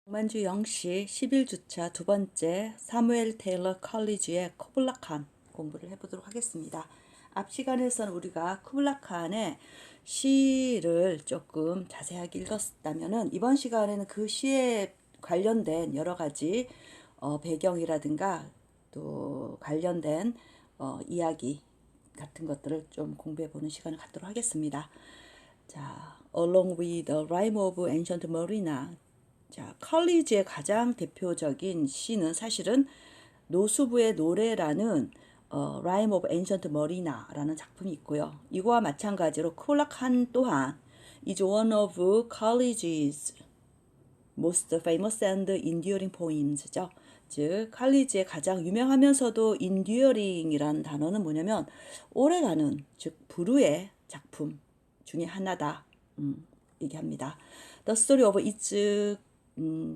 강만주 영시 11주차 두 번째 사무엘 테일러 컬리지의 쿠블라 칸 공부를 해보도록 하겠습니다. 앞 시간에서는 우리가 쿠블라 칸의 시를 조금 자세하게 읽었다면은 이번 시간에는 그 시에 관련된 여러 가지 배경이라든가 또 관련된 이야기 같은 것들을 좀 공부해 보는 시간을 갖도록 하겠습니다. 자, Along with the Rime of Ancient Marina. 자, 컬리지의 가장 대표적인 시는 사실은 노수부의 노래라는 Rime of Ancient Marina라는 작품이 있고요. 이거와 마찬가지로 쿠블라 칸 또한 is one of Coleridge's most famous and enduring poems죠. 즉 컬리지의 가장 유명하면서도 enduring이라는 단어는 뭐냐면 오래가는, 즉 불후의 작품 중에 하나다 얘기합니다. The story of its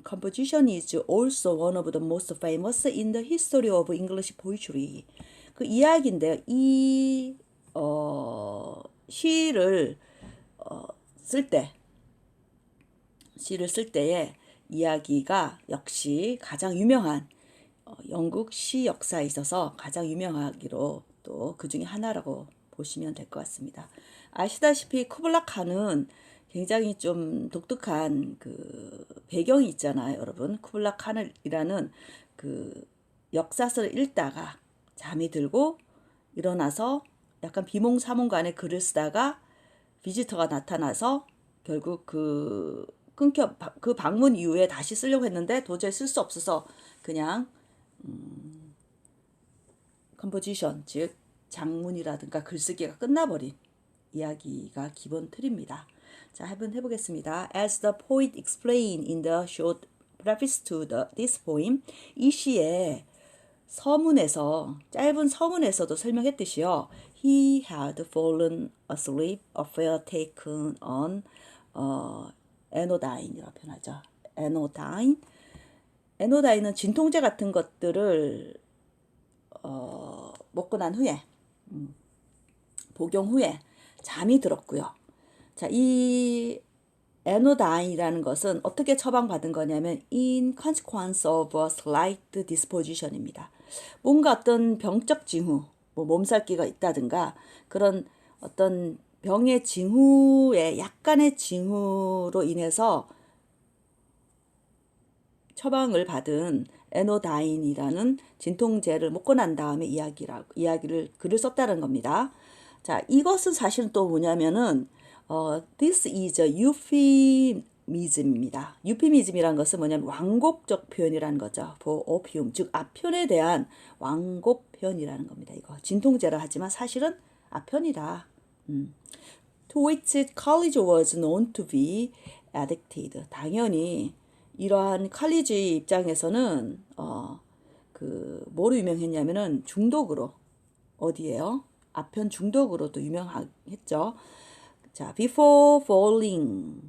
composition is also one of the most famous in the history of English poetry. 그 이야기인데요. 이 시를 쓸 때의 이야기가 역시 가장 유명한 영국 시 역사에 있어서 가장 유명하기로 또 그 중에 하나라고 보시면 될 것 같습니다. 아시다시피 쿠블라 칸은 굉장히 좀 독특한 그 배경이 있잖아요, 여러분. 쿠블라 칸이라는 그 역사서를 읽다가 잠이 들고 일어나서 약간 비몽사몽간에 글을 쓰다가 비지터가 나타나서 결국 그 방문 이후에 다시 쓰려고 했는데 도저히 쓸 수 없어서 그냥 컴포지션, 즉 장문이라든가 글쓰기가 끝나버린 이야기가 기본 틀입니다. 자, 한번 해보겠습니다. As the poet explained in the short preface to this poem, 이 시의 서문에서, 짧은 서문에서도 설명했듯이요. He had fallen asleep, affair taken on 에노다인이라고 표현하죠. 에노다인은 진통제 같은 것들을 먹고 난 후에 복용 후에 잠이 들었고요. 자, 이 에노다인이라는 것은 어떻게 처방받은 거냐면 in consequence of a slight disposition입니다. 뭔가 어떤 병적 징후, 뭐 몸살기가 있다든가 그런 어떤 병의 징후에 약간의 징후로 인해서 처방을 받은 에노다인이라는 진통제를 먹고 난 다음에 글을 썼다는 겁니다. 자, 이것은 사실은 또 뭐냐면은 this is a euphemism입니다. euphemism이란 것은 뭐냐면 완곡적 표현이라는 거죠. for opium, 즉 앞편에 대한 완곡 표현이라는 겁니다. 이거 진통제라 하지만 사실은 앞편이다. To which Coleridge was known to be addicted. 당연히 이러한 컬리지 입장에서는 뭐로 유명했냐면은 중독으로, 어디에요? 앞편 중독으로도 유명했죠. 자, before falling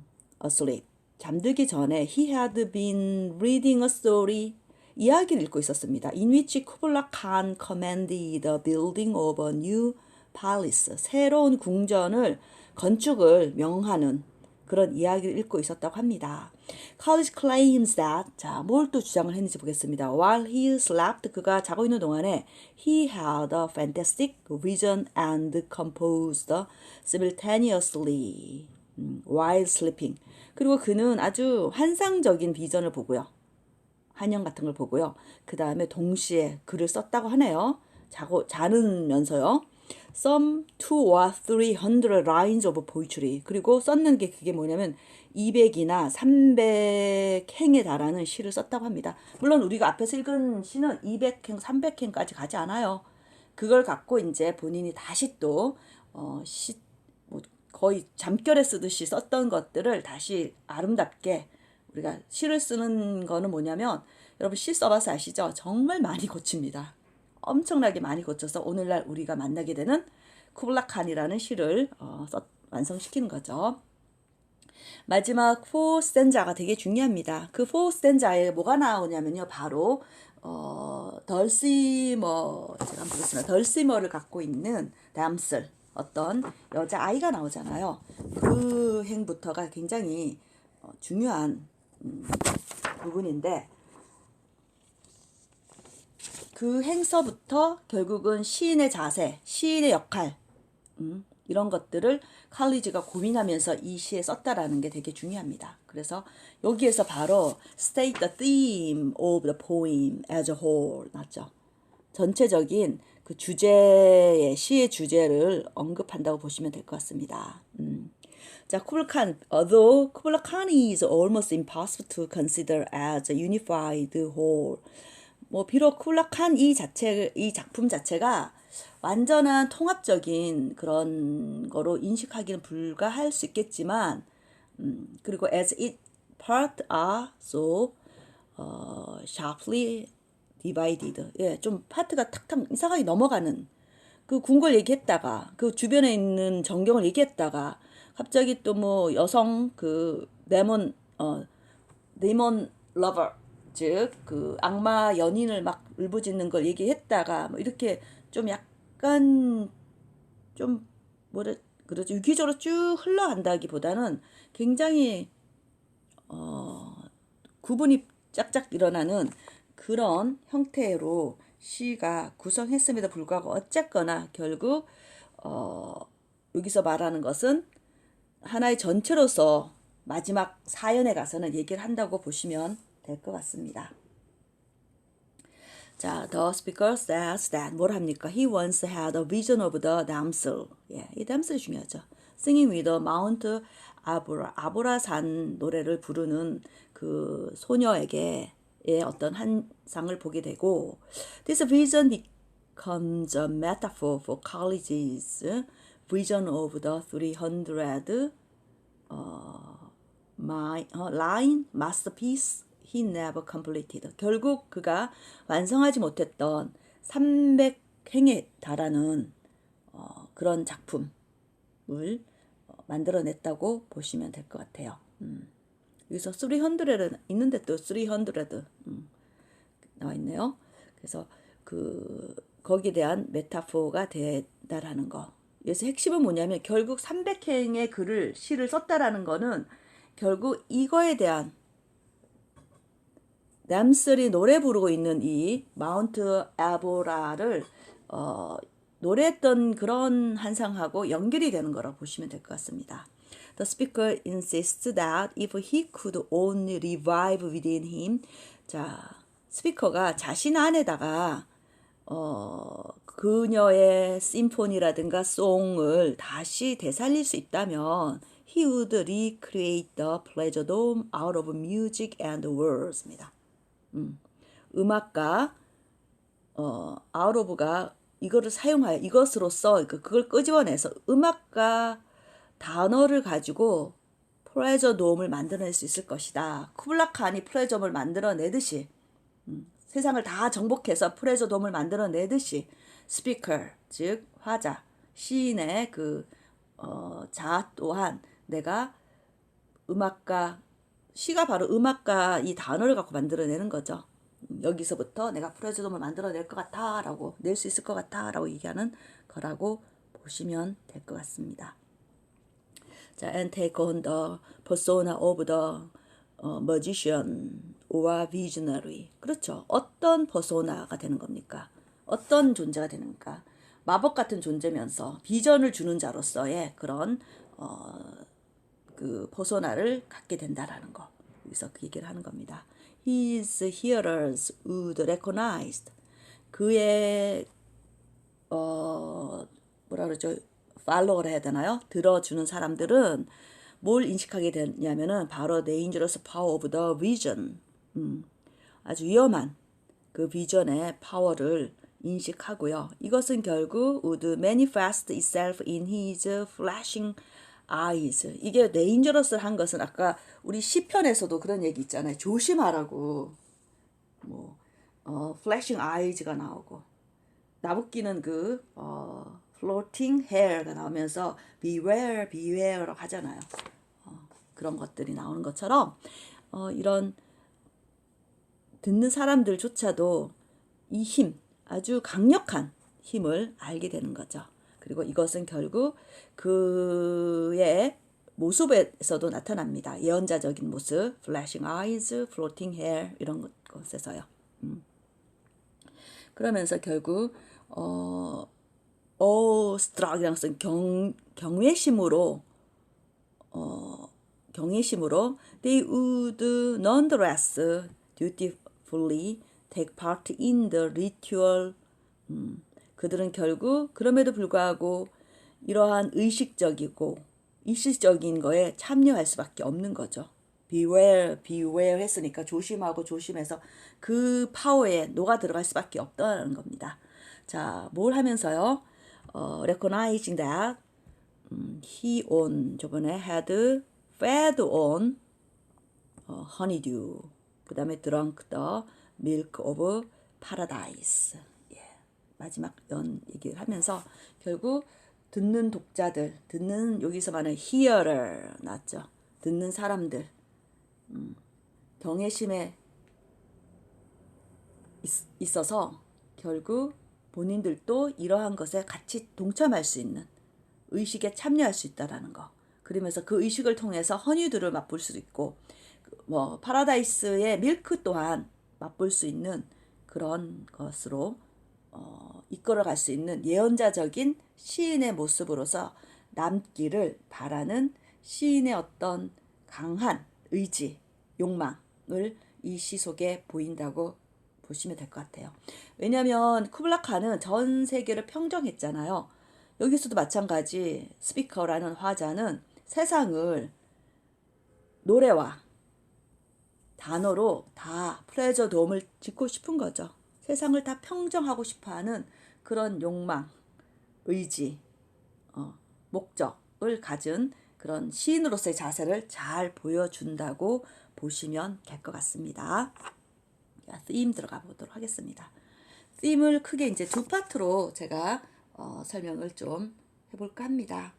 asleep, 잠들기 전에 he had been reading a story, 이야기를 읽고 있었습니다. In which 쿠블라 칸 commanded the building of a new palace, 새로운 궁전을 건축을 명하는 그런 이야기를 읽고 있었다고 합니다. Coleridge claims that, 자, 뭘 또 주장을 했는지 보겠습니다. While he slept, 그가 자고 있는 동안에 he had a fantastic vision and composed simultaneously while sleeping. 그리고 그는 아주 환상적인 비전을 보고요. 환영 같은 걸 보고요. 그 다음에 동시에 글을 썼다고 하네요. 자는면서요. Some 200 or 300 lines of poetry. 그리고 썼는 게 그게 뭐냐면 200이나 300행에 달하는 시를 썼다고 합니다. 물론 우리가 앞에서 읽은 시는 200행, 300행까지 가지 않아요. 그걸 갖고 이제 본인이 다시 또 거의 잠결에 쓰듯이 썼던 것들을 다시 아름답게, 우리가 시를 쓰는 거는 뭐냐면 여러분 시 써봐서 아시죠? 정말 많이 고칩니다. 엄청나게 많이 고쳐서 오늘날 우리가 만나게 되는 쿠블라 칸이라는 시를 완성시키는 거죠. 마지막 4 스탠자가 되게 중요합니다. 그 4 스탠자에 뭐가 나오냐면요. 바로 덜시머, 제가 한번 보겠습니다. 덜시머를 갖고 있는 damsel, 어떤 여자아이가 나오잖아요. 그 행부터가 굉장히 중요한 부분인데 그 행서부터 결국은 시인의 자세, 시인의 역할 이런 것들을 칼리지가 고민하면서 이 시에 썼다라는 게 되게 중요합니다. 그래서 여기에서 바로 state the theme of the poem as a whole 맞죠? 전체적인 그 주제의 시의 주제를 언급한다고 보시면 될 것 같습니다. 자, 쿠블라칸. Although 쿠블라 칸이 is almost impossible to consider as a unified whole. 뭐 비록 쿠블라 칸 이 작품 자체가 완전한 통합적인 그런 거로 인식하기는 불가할 수 있겠지만, 그리고 as its parts are so sharply divided. 예, 좀 파트가 탁탁 이상하게 넘어가는 그 궁궐 얘기했다가 그 주변에 있는 전경을 얘기했다가 갑자기 또 뭐 여성 그 데몬 러버 즉 그 악마 연인을 막 울부짖는 걸 얘기했다가 뭐 이렇게 좀 약간 좀 뭐라 그러죠 유기적으로 쭉 흘러간다기보다는 굉장히 구분이 짝짝 일어나는 그런 형태로 시가 구성했음에도 불구하고 어쨌거나 결국 여기서 말하는 것은 하나의 전체로서 마지막 사연에 가서는 얘기를 한다고 보시면 될 것 같습니다. 자, the speaker says that 뭘 합니까? He once had a vision of the damsel. 예, 이 damsel이 중요하죠. Singing with the Mount 아보라산 노래를 부르는 그 소녀에게 어떤 한 상을 보게 되고 This vision becomes a metaphor for college's vision of the 300 line masterpiece he never completed. 결국 그가 완성하지 못했던 300행에 달하는 그런 작품을 만들어냈다고 보시면 될 것 같아요. 여기서 300은 있는데 또 300 나와 있네요. 그래서 거기에 대한 메타포가 되다라는 거. 여기서 핵심은 뭐냐면 결국 300행의 시를 썼다라는 거는 결국 이거에 대한 람슬이 노래 부르고 있는 이 마운트 아보라를 노래했던 그런 한상하고 연결이 되는 거라고 보시면 될 것 같습니다. The speaker insists that if he could only revive within him, 자, 스피커가 자신 안에다가 그녀의 심포니라든가 송을 다시 되살릴 수 있다면 he would recreate the pleasure dome out of music and words입니다. 음악가 out of가 이거를 사용하여 이것으로써 그걸 끄집어내서 음악가 단어를 가지고 플레저 돔을 만들어낼 수 있을 것이다. 쿠블라 칸이 플레저 돔을 만들어내듯이 세상을 다 정복해서 플레저 돔을 만들어내듯이 스피커 즉 화자 시인의 자 또한 내가 음악가 시가 바로 음악가 이 단어를 갖고 만들어내는 거죠. 여기서부터 내가 플레저 돔을 만들어낼 것 같아 라고 낼 수 있을 것 같아 라고 얘기하는 거라고 보시면 될 것 같습니다. 자, and take on the persona of the magician or visionary. 그렇죠. 어떤 퍼소나가 되는 겁니까? 어떤 존재가 되는가? 마법 같은 존재면서 비전을 주는 자로서의 그런 그 퍼소나를 갖게 된다라는 거. 여기서 그 얘기를 하는 겁니다. His hearers would recognize 그의 뭐라 그러죠? 팔로워를 해야 되나요? 들어주는 사람들은 뭘 인식하게 되냐면은 바로 dangerous power of the vision. 아주 위험한 그 비전의 파워를 인식하고요. 이것은 결국 would manifest itself in his flashing eyes. 이게 dangerous를 한 것은 아까 우리 시편에서도 그런 얘기 있잖아요. 조심하라고. 뭐 flashing eyes가 나오고 나부끼는 floating hair가 나오면서 beware, beware라고 하잖아요. 그런 것들이 나오는 것처럼 이런 듣는 사람들조차도 이 힘, 아주 강력한 힘을 알게 되는 거죠. 그리고 이것은 결국 그의 모습에서도 나타납니다. 예언자적인 모습, flashing eyes, floating hair 이런 것에서요. 그러면서 결국 awestruck이라는 것은 경외심으로 경외심으로 they would nonetheless dutifully take part in the ritual. 그들은 결국 그럼에도 불구하고 이러한 의식적인 거에 참여할 수밖에 없는 거죠. beware 했으니까 조심하고 조심해서 그 파워에 녹아 들어갈 수밖에 없다는 겁니다. 자, 뭘 하면서요? recognizing that he 저번에 had fed on honeydew. 그 다음에 drunk the milk of paradise. 예, 마지막 얘기를 하면서 결국 듣는 독자들, 여기서 말하는 hearer 나왔죠. 듣는 사람들, 경외심에 있어서 결국 본인들도 이러한 것에 같이 동참할 수 있는 의식에 참여할 수 있다라는 거. 그러면서 그 의식을 통해서 허니들을 맛볼 수도 있고, 파라다이스의 밀크 또한 맛볼 수 있는 그런 것으로 이끌어갈 수 있는 예언자적인 시인의 모습으로서 남기를 바라는 시인의 어떤 강한 의지, 욕망을 이 시 속에 보인다고 보시면 될 것 같아요. 왜냐하면 쿠블라칸은 전 세계를 평정했잖아요. 여기서도 마찬가지 스피커라는 화자는 세상을 노래와 단어로 다 플레저 돔을 짓고 싶은 거죠. 세상을 다 평정하고 싶어하는 그런 욕망, 의지, 목적을 가진 그런 시인으로서의 자세를 잘 보여준다고 보시면 될 것 같습니다. theme 들어가 보도록 하겠습니다. theme을 크게 이제 두 파트로 제가 설명을 좀 해볼까 합니다.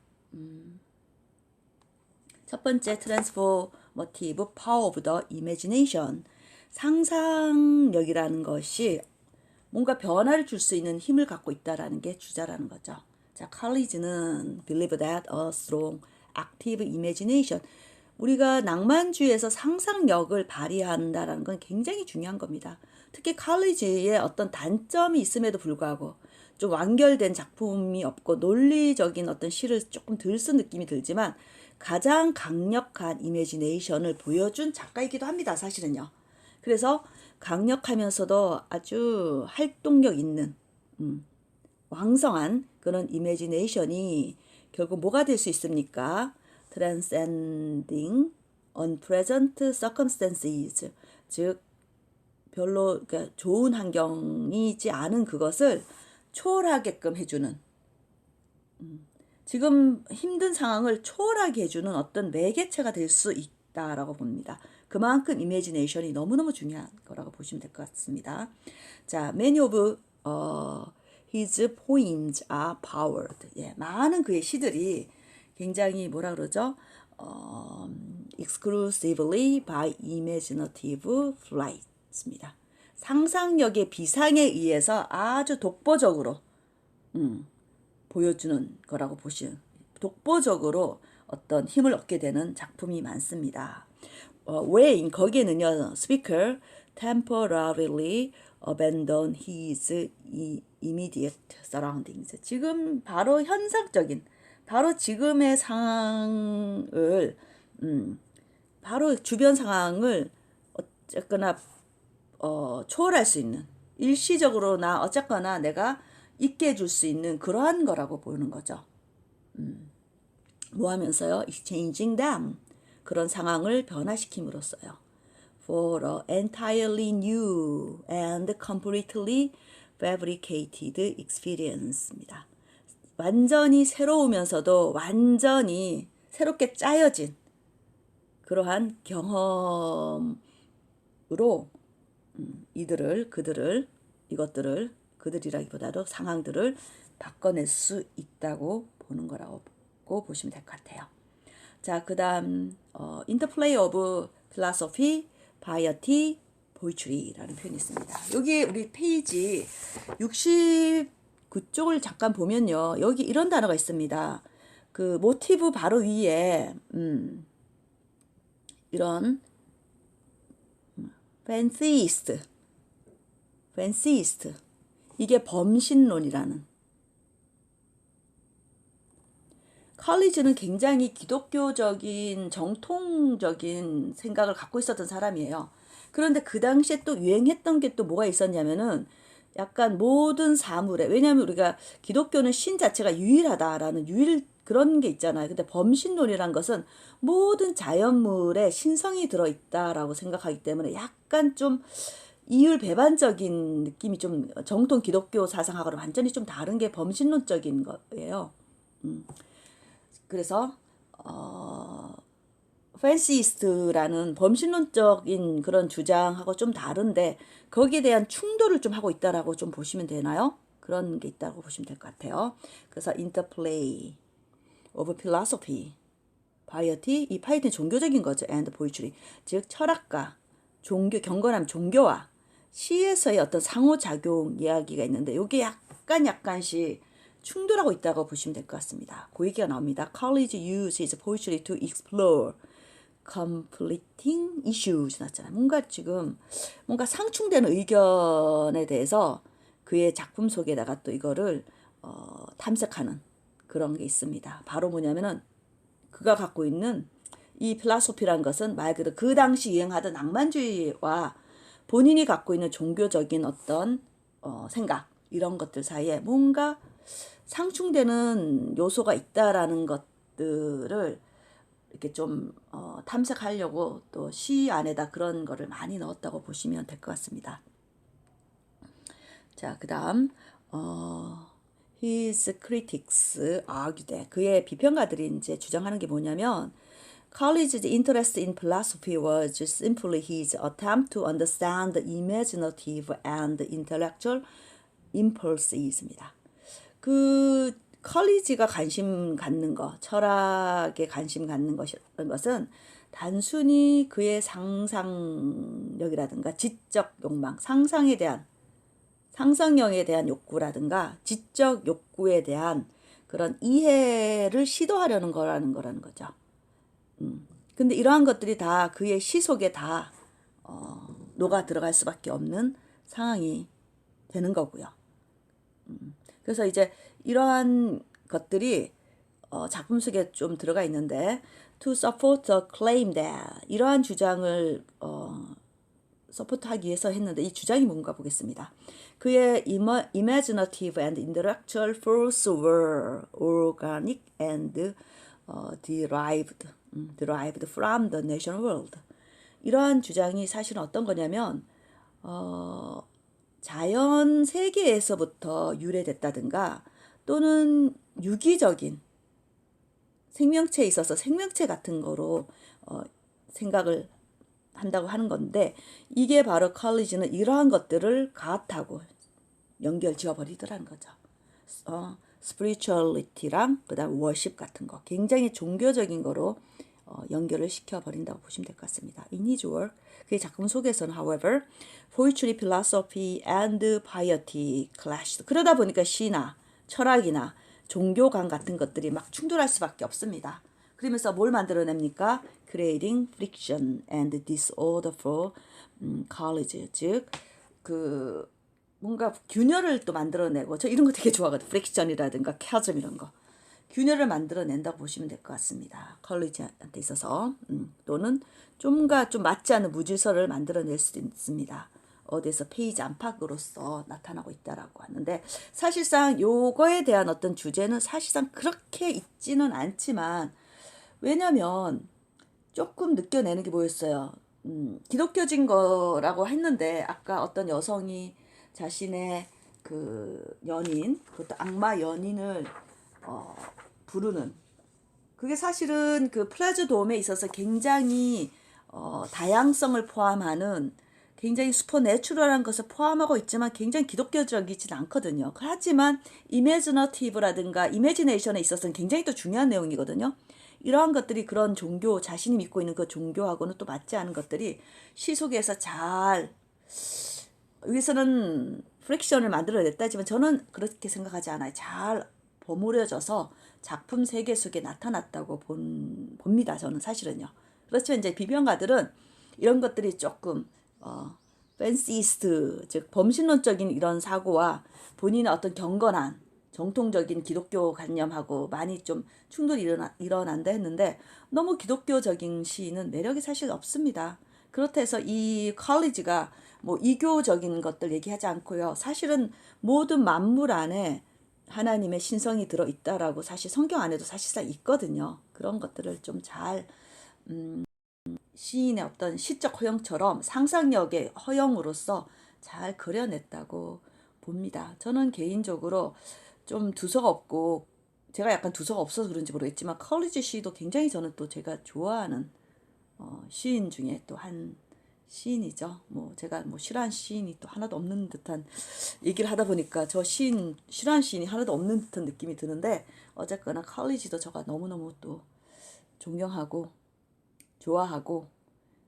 첫 번째 transformative power of the imagination. 상상력이라는 것이 뭔가 변화를 줄 수 있는 힘을 갖고 있다라는 게 주자라는 거죠. 자, 칼리지는 believe that a strong active imagination. 우리가 낭만주의에서 상상력을 발휘한다라는 건 굉장히 중요한 겁니다. 특히 칼리지의 어떤 단점이 있음에도 불구하고 좀 완결된 작품이 없고 논리적인 어떤 시를 조금 덜 쓴 느낌이 들지만 가장 강력한 이미지네이션을 보여준 작가이기도 합니다. 사실은요. 그래서 강력하면서도 아주 활동력 있는 왕성한 그런 이미지네이션이 결국 뭐가 될 수 있습니까? transcending unpleasant circumstances, 즉 별로 그러니까 좋은 환경이지 않은 그것을 초월하게끔 해주는, 지금 힘든 상황을 초월하게 해주는 어떤 매개체가 될 수 있다라고 봅니다. 그만큼 이미지네이션이 너무너무 중요한 거라고 보시면 될 것 같습니다. 자, many of his poems are powered. 예, 많은 그의 시들이 굉장히 뭐라 그러죠? exclusively by imaginative flights입니다. 상상력의 비상에 의해서 아주 독보적으로 보여주는 거라고 보시면, 독보적으로 어떤 힘을 얻게 되는 작품이 많습니다. 왜 거기에는요, speaker temporarily abandon his immediate surroundings. 지금 바로 현상적인, 바로 지금의 상황을, 바로 주변 상황을 어쨌거나 초월할 수 있는, 일시적으로나 어쨌거나 내가 있게 해줄 수 있는 그러한 거라고 보는 거죠. 뭐 하면서요? exchanging them. 그런 상황을 변화시킴으로써요. for an entirely new and completely fabricated experience입니다. 완전히 새로우면서도 완전히 새롭게 짜여진 그러한 경험으로 그들이라기보다도 상황들을 바꿔낼 수 있다고 보는 거라고 보시면 될 것 같아요. 자, 그 다음 interplay of philosophy, piety, poetry라는 표현이 있습니다. 여기 우리 페이지 69쪽을 잠깐 보면요, 여기 이런 단어가 있습니다. 그 모티브 바로 위에 이런 fancyist 이게 범신론이라는 칼리지는 굉장히 기독교적인 정통적인 생각을 갖고 있었던 사람이에요. 그런데 그 당시에 또 유행했던 게 또 뭐가 있었냐면은 약간 모든 사물에 왜냐하면 우리가 기독교는 신 자체가 유일하다라는 그런 게 있잖아요. 근데 범신론이란 것은 모든 자연물에 신성이 들어있다라고 생각하기 때문에 약간 좀 이율배반적인 느낌이 좀 정통 기독교 사상하고는 완전히 좀 다른 게 범신론적인 거예요. 그래서 팬시스트라는 범신론적인 그런 주장하고 좀 다른데 거기에 대한 충돌을 좀 하고 있다라고 좀 보시면 되나요? 그런 게 있다고 보시면 될 것 같아요. 그래서 interplay of philosophy, piety, 이 piety 종교적인 거죠. and poetry, 즉 철학과 종교, 경건함, 종교와 시에서의 어떤 상호작용 이야기가 있는데 이게 약간씩 충돌하고 있다고 보시면 될 것 같습니다. 그 얘기가 나옵니다. College uses poetry to explore conflicting issues 났잖아요. 뭔가 상충되는 의견에 대해서 그의 작품 속에다가 또 이거를 탐색하는 그런 게 있습니다. 바로 뭐냐면은 그가 갖고 있는 이 필라소피란 것은 말 그대로 그 당시 유행하던 낭만주의와 본인이 갖고 있는 종교적인 어떤 생각 이런 것들 사이에 뭔가 상충되는 요소가 있다라는 것들을 이렇게 좀 탐색하려고 또 시 안에다 그런 거를 많이 넣었다고 보시면 될 것 같습니다. 자, 그 다음 his critics argue that 그의 비평가들이 이제 주장하는 게 뭐냐면 Coleridge's interest in philosophy was simply his attempt to understand the imaginative and intellectual impulses입니다. 그 컬리지가 관심 갖는 것, 철학에 관심 갖는 것이라는 것은 단순히 그의 상상력이라든가 지적 욕망, 상상력에 대한 욕구라든가 지적 욕구에 대한 그런 이해를 시도하려는 거라는 거죠. 근데 이러한 것들이 다 그의 시 속에 다 녹아 들어갈 수밖에 없는 상황이 되는 거고요. 그래서 이제 이러한 것들이 작품 속에 좀 들어가 있는데 to support the claim that 이러한 주장을 서포트하기 위해서 했는데 이 주장이 뭔가 보겠습니다. 그의 imaginative and intellectual force were organic and derived from the natural world. 이러한 주장이 사실은 어떤 거냐면 자연 세계에서부터 유래됐다든가 또는 유기적인 생명체에 있어서 생명체 같은 거로 생각을 한다고 하는 건데 이게 바로 컬리지는 이러한 것들을 가하고 연결 지어버리더라는 거죠. spirituality랑 그다음 worship 같은 거 굉장히 종교적인 거로 연결을 시켜버린다고 보시면 될 것 같습니다. In his work, 그의 작품 속에서는 however, poetry, philosophy and piety clashed. 그러다 보니까 시나 철학이나 종교관 같은 것들이 막 충돌할 수밖에 없습니다. 그러면서 뭘 만들어냅니까? Creating friction and disorder for college. 즉, 그 뭔가 균열을 또 만들어내고 저 이런 거 되게 좋아하거든요. friction이라든가 chasm 이런 거. 균열을 만들어낸다고 보시면 될 것 같습니다. 컬리지한테 있어서 또는 좀 맞지 않는 무질서를 만들어낼 수도 있습니다. 어디에서 페이지 안팎으로서 나타나고 있다라고 하는데 사실상 요거에 대한 어떤 주제는 사실상 그렇게 있지는 않지만 왜냐면 조금 느껴내는 게 뭐였어요. 기독교진 거라고 했는데 아까 어떤 여성이 자신의 그 연인, 그것도 악마 연인을 부르는 그게 사실은 그 플라즈 돔에 있어서 굉장히 다양성을 포함하는 굉장히 슈퍼내추럴한 것을 포함하고 있지만 굉장히 기독교적이진 않거든요. 하지만 이미지너티브라든가 이미지네이션에 있어서는 굉장히 또 중요한 내용이거든요. 이러한 것들이 그런 종교, 자신이 믿고 있는 그 종교하고는 또 맞지 않은 것들이 시 속에서 잘 여기서는 프릭션을 만들어냈다지만 저는 그렇게 생각하지 않아요. 잘 버무려져서 작품 세계 속에 나타났다고 봅니다. 저는 사실은요. 그렇죠. 이제 비평가들은 이런 것들이 조금 팬시스트, 즉 범신론적인 이런 사고와 본인의 어떤 경건한 정통적인 기독교 관념하고 많이 좀 충돌이 일어난다 했는데 너무 기독교적인 시인은 매력이 사실 없습니다. 그렇다 해서 이 컬리지가 뭐 이교적인 것들 얘기하지 않고요. 사실은 모든 만물 안에 하나님의 신성이 들어있다라고 사실 성경 안에도 사실상 있거든요. 그런 것들을 좀 잘 시인의 어떤 시적 허영처럼 상상력의 허영으로서 잘 그려냈다고 봅니다. 저는 개인적으로 좀 두서가 없고 제가 약간 두서가 없어서 그런지 모르겠지만 컬리지 시도 굉장히 저는 또 제가 좋아하는 시인 중에 또 한 시인이죠. 뭐 제가 뭐 싫어하는 시인이 또 하나도 없는 듯한 얘기를 하다 보니까 저 시인 싫어하는 시인이 하나도 없는 듯한 느낌이 드는데 어쨌거나 컬리지도 제가 너무너무 또 존경하고 좋아하고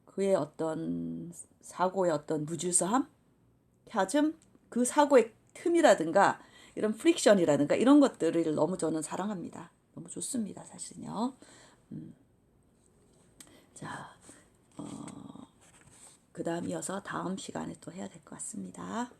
그의 어떤 사고의 어떤 무질서함, 狭즘, 그 사고의 틈이라든가 이런 프릭션이라든가 이런 것들을 너무 저는 사랑합니다. 너무 좋습니다, 사실은요. 자, 그 다음 이어서 다음 시간에 또 해야 될 것 같습니다.